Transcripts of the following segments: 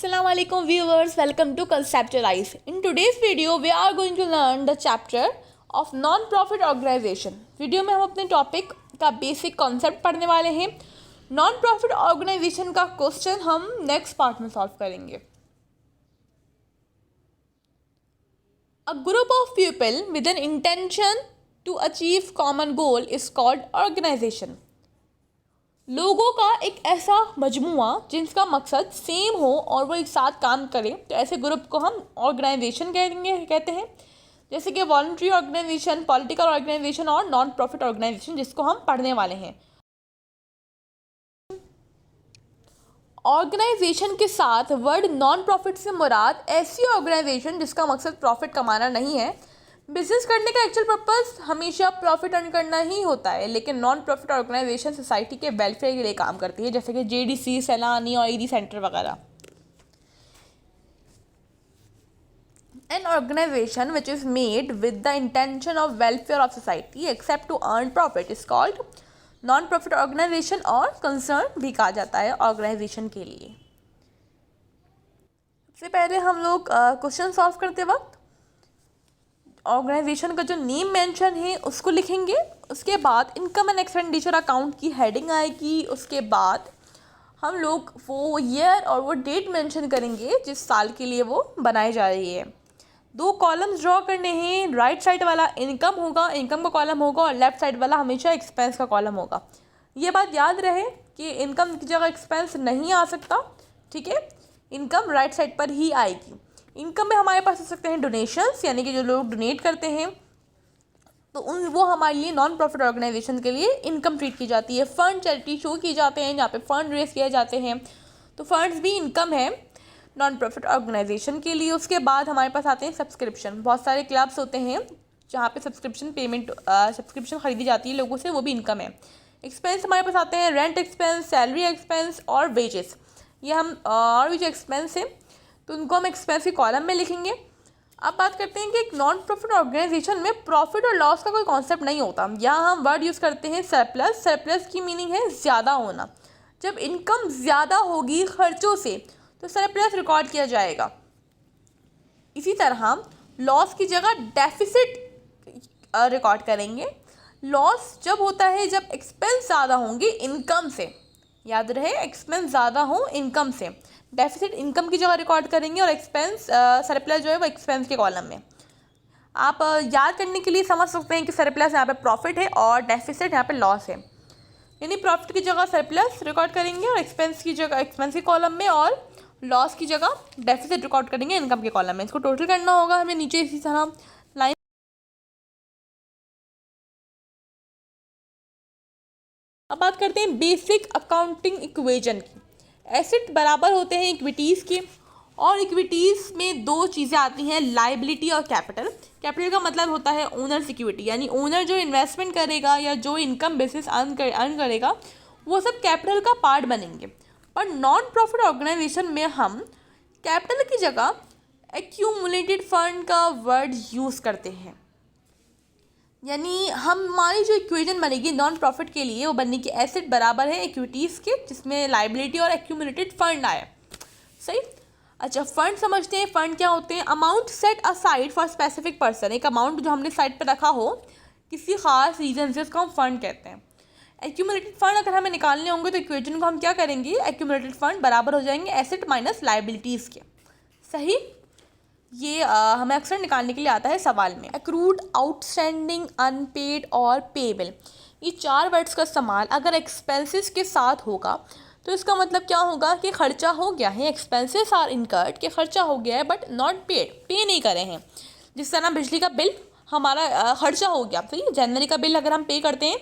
Assalamu alaikum viewers, welcome to Conceptualize. In today's video we are going to learn the chapter of non-profit organization. Video में हम अपने topic का basic concept पढ़ने वाले हैं. Non-profit organisation का question हम नेक्स्ट पार्ट में सॉल्व करेंगे. A group of people with an intention to achieve common goal is called organization. लोगों का एक ऐसा मजमुआ जिनका मकसद सेम हो और वो एक साथ काम करें, तो ऐसे ग्रुप को हम ऑर्गेनाइजेशन कहते हैं. जैसे कि वॉलंटरी ऑर्गेनाइजेशन, पॉलिटिकल ऑर्गेनाइजेशन और नॉन प्रॉफिट ऑर्गेनाइजेशन, जिसको हम पढ़ने वाले हैं. ऑर्गेनाइजेशन के साथ वर्ड नॉन प्रॉफिट से मुराद ऐसी ऑर्गेनाइजेशन जिसका मकसद प्रॉफिट कमाना नहीं है. बिजनेस करने का एक्चुअल पर्पस हमेशा प्रॉफिट अर्न करना ही होता है, लेकिन नॉन प्रॉफिट ऑर्गेनाइजेशन सोसाइटी के वेलफेयर के लिए काम करती है, जैसे कि जेडीसी, सैलानी और ईडी सेंटर वगैरह. An organisation which is made with the intention of welfare of society except to earn profit is called non profit organisation, और कंसर्न भी कहा जाता है ऑर्गेनाइजेशन के लिए. सबसे पहले हम लोग क्वेश्चन सॉल्व करते वक्त ऑर्गेनाइजेशन का जो नेम मेंशन है उसको लिखेंगे. उसके बाद इनकम एंड एक्सपेंडिचर अकाउंट की हेडिंग आएगी. उसके बाद हम लोग वो ईयर और वो डेट मेंशन करेंगे जिस साल के लिए वो बनाई जा रही है. 2 कॉलम्स ड्रॉ करने हैं. राइट साइड वाला इनकम होगा, इनकम का कॉलम होगा, और लेफ्ट साइड वाला हमेशा एक्सपेंस का कॉलम होगा. ये बात याद रहे कि इनकम की जगह एक्सपेंस नहीं आ सकता. ठीक है, इनकम राइट साइड पर ही आएगी. इनकम में हमारे पास हो सकते हैं डोनेशंस, यानी कि जो लोग डोनेट करते हैं तो वो हमारे लिए नॉन प्रॉफिट ऑर्गेनाइजेशन के लिए इनकम ट्रीट की जाती है. फंड चैरिटी शो किए जाते हैं जहाँ पे फंड रेस किए जाते हैं, तो फंड्स भी इनकम है नॉन प्रॉफिट ऑर्गेनाइजेशन के लिए. उसके बाद हमारे पास आते हैं सब्सक्रिप्शन. बहुत सारे क्लब्स होते हैं जहाँ पे सब्सक्रिप्शन खरीदी जाती है लोगों से, वो भी इनकम है. एक्सपेंस हमारे पास आते हैं रेंट एक्सपेंस, सैलरी एक्सपेंस और वेजेस. ये हम और भी जो एक्सपेंस है तो उनको हम एक्सपेंस के कॉलम में लिखेंगे. अब बात करते हैं कि एक नॉन प्रॉफिट ऑर्गेनाइजेशन में प्रॉफिट और लॉस का कोई कॉन्सेप्ट नहीं होता. यहाँ हम वर्ड यूज़ करते हैं सरप्लस. सरप्लस की मीनिंग है ज़्यादा होना. जब इनकम ज़्यादा होगी खर्चों से तो सरप्लस रिकॉर्ड किया जाएगा. इसी तरह लॉस की जगह डेफिसिट रिकॉर्ड करेंगे. लॉस जब होता है जब एक्सपेंस ज़्यादा होंगे इनकम से. याद रहे, एक्सपेंस ज़्यादा हो इनकम से. डेफिसिट इनकम की जगह रिकॉर्ड करेंगे और एक्सपेंस सरप्लस जो है वो एक्सपेंस के कॉलम में. आप याद करने के लिए समझ सकते हैं कि सरप्लस यहाँ पे प्रॉफिट है और डेफिसिट यहाँ पे लॉस है. यानी प्रॉफिट की जगह सरप्लस रिकॉर्ड करेंगे और एक्सपेंस की जगह एक्सपेंस के कॉलम में, और लॉस की जगह डेफिसिट रिकॉर्ड करेंगे इनकम के कॉलम में. इसको टोटल करना होगा हमें नीचे इसी तरह लाइन. अब बात करते हैं बेसिक अकाउंटिंग इक्वेशन की. एसेट बराबर होते हैं इक्विटीज़ के, और इक्विटीज़ में 2 चीज़ें आती हैं, लाइबिलिटी और कैपिटल. कैपिटल का मतलब होता है ओनर्स इक्विटी, यानी ओनर जो इन्वेस्टमेंट करेगा या जो इनकम बेसिस अर्न करेगा वो सब कैपिटल का पार्ट बनेंगे. पर नॉन प्रॉफिट ऑर्गेनाइजेशन में हम कैपिटल की जगह एक्यूमुलेटेड फंड का वर्ड यूज़ करते हैं. यानी हमारी जो इक्वेशन बनेगी नॉन प्रॉफिट के लिए वो बनने की एसेट बराबर है इक्विटीज़ के, जिसमें लाइबिलिटी और एक्यूमुलेटेड फंड आए. सही. अच्छा, फंड समझते हैं. फंड क्या होते हैं? Amount set aside for specific person. एक अमाउंट जो हमने साइड पर रखा हो किसी खास रीजन से, उसको हम फंड कहते हैं. एक्यूमुलेटेड फंड अगर हमें निकालने होंगे तो इक्वेशन को हम क्या करेंगे, एक्यूमुलेटेड फंड बराबर हो जाएंगे एसेट माइनस लाइबिलिटीज़ के. सही. ये हमें अक्सर निकालने के लिए आता है सवाल में. एक्रूड, आउटस्टैंडिंग, अनपेड और पेबल, ये 4 वर्ड्स का इस्तेमाल अगर एक्सपेंसेस के साथ होगा तो इसका मतलब क्या होगा कि खर्चा हो गया है, एक्सपेंसेस आर इनकर्ड, के खर्चा हो गया है बट नॉट पेड, पे नहीं करे हैं. जिस तरह बिजली का बिल हमारा खर्चा हो गया. सही. जनवरी का बिल अगर हम पे करते हैं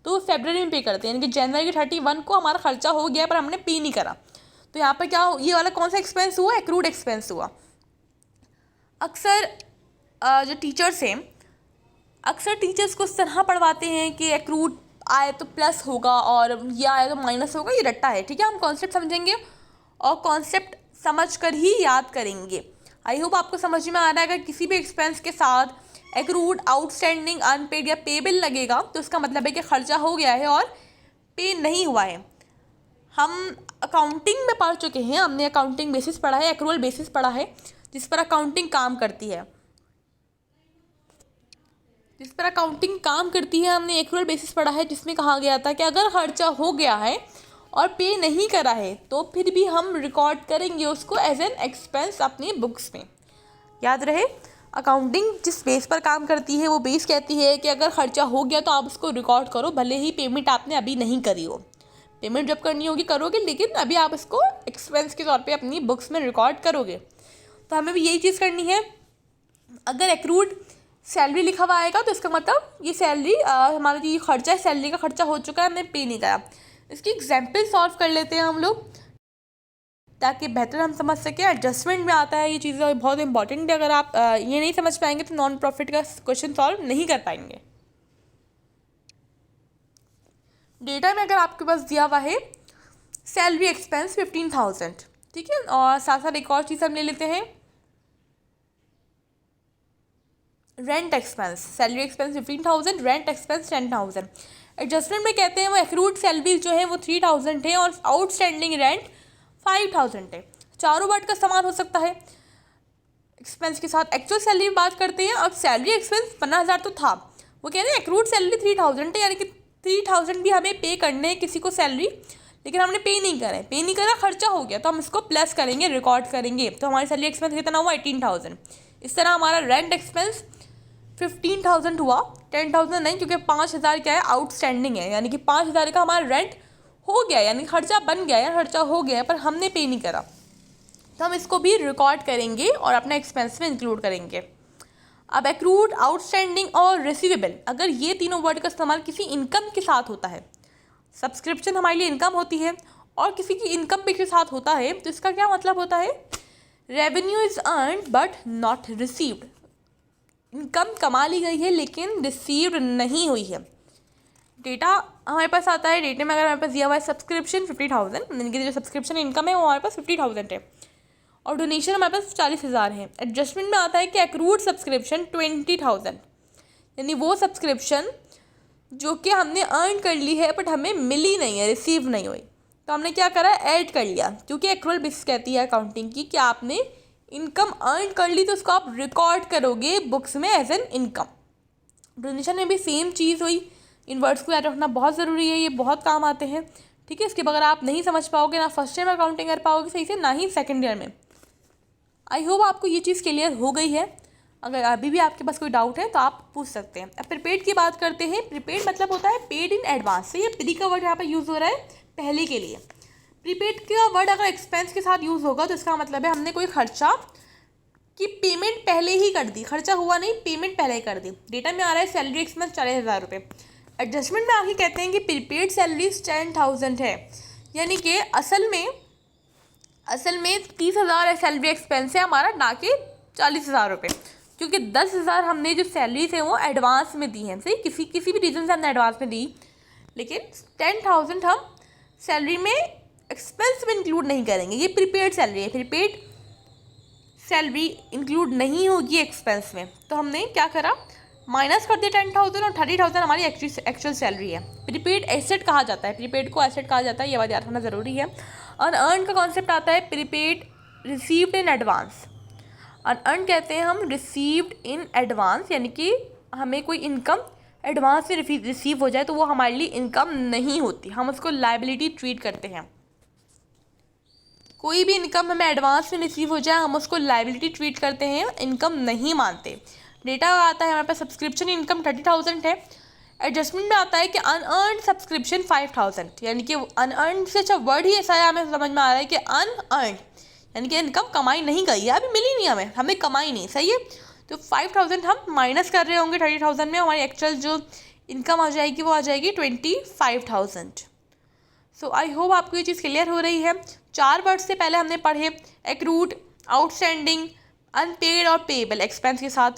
तो फरवरी में पे करते हैं, यानी कि जनवरी के 31 को हमारा खर्चा हो गया पर हमने पे नहीं करा. तो यहाँ पर क्या, ये वाला कौन सा एक्सपेंस हुआ? एक्रूड एक्सपेंस हुआ. अक्सर जो टीचर्स हैं, अक्सर टीचर्स को इस तरह पढ़वाते हैं कि एक्रूड आए तो प्लस होगा और ये आए तो माइनस होगा. ये रट्टा है. ठीक है, हम कॉन्सेप्ट समझेंगे और कॉन्सेप्ट समझकर ही याद करेंगे. आई होप आपको समझ में आ रहा है. अगर किसी भी एक्सपेंस के साथ एक्रूड, आउटस्टैंडिंग, अनपेड या पेबल लगेगा तो इसका मतलब है कि खर्चा हो गया है और पे नहीं हुआ है. हम अकाउंटिंग में पढ़ चुके हैं, हमने अकाउंटिंग बेसिस पढ़ा है, एक्रूअल बेसिस पढ़ा है, जिस पर अकाउंटिंग काम करती है, हमने एक्रूअल बेसिस पढ़ा है, जिसमें कहा गया था कि अगर खर्चा हो गया है और पे नहीं करा है तो फिर भी हम रिकॉर्ड करेंगे उसको एज एन एक्सपेंस अपनी बुक्स में। याद रहे, अकाउंटिंग जिस बेस पर काम करती है वो बेस कहती है कि अगर खर्चा हो गया तो आप उसको रिकॉर्ड करो, भले ही पेमेंट आपने अभी नहीं करी हो। पेमेंट जब करनी होगी करोगे, लेकिन अभी आप इसको एक्सपेंस के तौर पे अपनी बुक्स में रिकॉर्ड करोगे। तो हमें भी यही चीज़ करनी है। अगर एक्रूड सैलरी लिखा हुआ आएगा तो इसका मतलब ये सैलरी हमारा जो ये खर्चा है, सैलरी का खर्चा हो चुका है, हमने पे नहीं करा। इसकी एग्जाम्पल सॉल्व कर लेते हैं हम लोग, ताकि बेहतर हम समझ सकें। एडजस्टमेंट में आता है ये चीज़ें, बहुत इंपॉर्टेंट है। अगर आप ये नहीं समझ पाएंगे तो नॉन प्रॉफिट का क्वेश्चन सॉल्व नहीं कर पाएंगे। डेटा में अगर आपके पास दिया हुआ है सैलरी एक्सपेंस 15,000, ठीक है, और साथ साथ एक और चीज़ हम ले लेते हैं, rent expense. Salary expense 15,000, rent expense 10,000। Adjustment में कहते हैं वो एक्रूड सैलरी जो है वो 3,000 है और आउटस्टैंडिंग रेंट 5,000 है। चारों वर्ड का समान हो सकता है एक्सपेंस के साथ। एक्चुअल सैलरी में बात करते हैं। अब सैलरी एक्सपेंस 15,000 तो था, वो कह रहे हैं एक्रूड सैलरी 3,000 है, यानी कि 3,000 भी हमें पे करने हैं किसी को सैलरी, लेकिन हमने पे नहीं करा है, पे नहीं करा, खर्चा हो गया, तो हम इसको प्लस करेंगे, रिकॉर्ड करेंगे। तो हमारी सैलरी एक्सपेंस कितना हुआ? 18,000। इस तरह हमारा रेंट एक्सपेंस 15,000 हुआ, 10,000 नहीं, क्योंकि 5,000 क्या है? आउटस्टैंडिंग है, यानी कि 5,000 का हमारा रेंट हो गया, यानी खर्चा बन गया है, खर्चा हो गया है, पर हमने पे नहीं करा, तो हम इसको भी रिकॉर्ड करेंगे और अपने एक्सपेंस में इंक्लूड करेंगे। अब एक्रूड, आउटस्टैंडिंग और रिसीवेबल, अगर ये तीनों वर्ड का इस्तेमाल किसी इनकम के साथ होता है, सब्सक्रिप्शन हमारे लिए इनकम होती है और किसी की इनकम भी के साथ होता है, तो इसका क्या मतलब होता है? Revenue is earned but not received. Income कमा ली गई है लेकिन रिसीव्ड नहीं हुई है। डेटा हमारे पास आता है, डेटे में अगर हमारे पास दिया हुआ है सब्सक्रिप्शन 50,000, यानी कि जो सब्सक्रिप्शन इनकम है वो हमारे पास 50,000 है, और डोनेशन हमारे पास 40,000 है। एडजस्टमेंट में आता है कि एक्रूड सब्सक्रिप्शन 20,000, यानी वो सब्सक्रिप्शन जो कि हमने अर्न कर ली है बट हमें मिली नहीं है, रिसीव नहीं हुई, तो हमने क्या करा? ऐड कर लिया, क्योंकि एक्रूअल बेसिस कहती है अकाउंटिंग की कि आपने इनकम अर्न कर ली तो उसको आप रिकॉर्ड करोगे बुक्स में एज एन इनकम। डोनेशन में भी सेम चीज़ हुई। इन वर्ड्स को याद रखना बहुत ज़रूरी है, ये बहुत काम आते हैं, ठीक है। इसके बगैर आप नहीं समझ पाओगे, ना फर्स्ट ईयर में अकाउंटिंग कर पाओगे सही से, ना ही सेकेंड ईयर में। आई होप आपको ये चीज़ क्लियर हो गई है। अगर अभी भी आपके पास कोई डाउट है तो आप पूछ सकते हैं। अब प्रीपेड की बात करते हैं। प्रीपेड मतलब होता है पेड इन एडवांस। से ये प्री का वर्ड यहाँ पर यूज़ हो रहा है पहले के लिए। प्रीपेड का वर्ड अगर एक्सपेंस के साथ यूज़ होगा तो इसका मतलब है हमने कोई खर्चा की पेमेंट पहले ही कर दी, खर्चा हुआ नहीं, पेमेंट पहले ही कर दी। डेटा में आ रहा है सैलरी एक्सपेंस 40,000 रुपये। एडजस्टमेंट में आगे कहते हैं कि प्रीपेड सैलरी 10,000 है, यानी कि असल में 30,000 सैलरी एक्सपेंस है हमारा, ना कि 40,000 रुपये, क्योंकि 10,000 हमने जो सैलरीज है वो एडवांस में दी हैं। सही, किसी भी रीज़न से हमने एडवांस में दी, लेकिन 10,000 हम सैलरी में एक्सपेंस में इंक्लूड नहीं करेंगे। ये प्रीपेड सैलरी है, प्रीपेड सैलरी इंक्लूड नहीं होगी एक्सपेंस में, तो हमने क्या करा? माइनस कर दिया 10,000, और 30,000 हमारी एक्चुअल सैलरी है। प्रीपेड एसेट कहा जाता है, प्रीपेड को एसेट कहा जाता है, ये बात याद रखना ज़रूरी है। और अर्न का कॉन्सेप्ट आता है प्रीपेड रिसीव्ड इन एडवांस। और अर्न कहते हैं हम रिसीव्ड इन एडवांस, यानी कि हमें कोई इनकम एडवांस में रिसीव हो जाए तो वो हमारे लिए इनकम नहीं होती, हम उसको लायबिलिटी ट्रीट करते हैं। कोई भी इनकम हमें एडवांस में रिसीव हो जाए हम उसको लायबिलिटी ट्रीट करते हैं, इनकम नहीं मानते। डेटा आता है हमारे पास सब्सक्रिप्शन इनकम 30,000 है। एडजस्टमेंट में आता है कि अनअर्नड सब्सक्रिप्शन 5,000, यानी कि अनअर्नड से अच्छा वर्ड ही ऐसा है, हमें समझ में आ रहा है कि अनअर्नड यानी कि इनकम कमाई नहीं गई है, अभी मिली नहीं, हमें कमाई नहीं। सही है, तो 5,000 हम माइनस कर रहे होंगे 30,000 में, हमारी एक्चुअल जो इनकम आ जाएगी वो आ जाएगी 25,000। सो आई होप आपको ये चीज़ क्लियर हो रही है। 4 वर्ड से पहले हमने पढ़े एक्रूड, आउटस्टैंडिंग, अनपेड और पेएबल एक्सपेंस के साथ,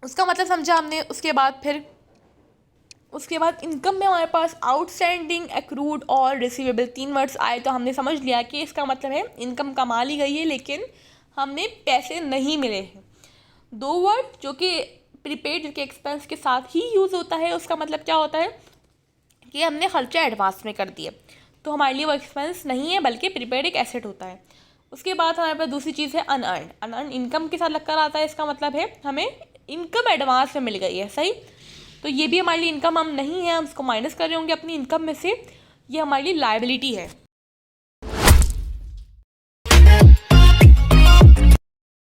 उसका मतलब समझा हमने। उसके बाद इनकम में हमारे पास आउटस्टैंडिंग, एक्रूड और रिसीवेबल 3 वर्ड्स आए, तो हमने समझ लिया कि इसका मतलब है इनकम कमा ली गई है लेकिन हमें पैसे नहीं मिले हैं। 2 वर्ड जो कि प्रीपेड के एक्सपेंस के साथ ही यूज़ होता है, उसका मतलब क्या होता है कि हमने खर्चा एडवांस में कर दिए, तो हमारे लिए वो एक्सपेंस नहीं है, बल्कि प्रीपेड एक एसेट होता है। उसके बाद हमारे पास दूसरी चीज़ है अनअर्न। अनअर्न इनकम के साथ लगकर आता है, इसका मतलब है हमें इनकम एडवांस में मिल गई है, सही। तो ये भी हमारे लिए इनकम हम नहीं है, हम उसको माइनस कर रहे होंगे अपनी इनकम में से, ये हमारे लिए लायबिलिटी है।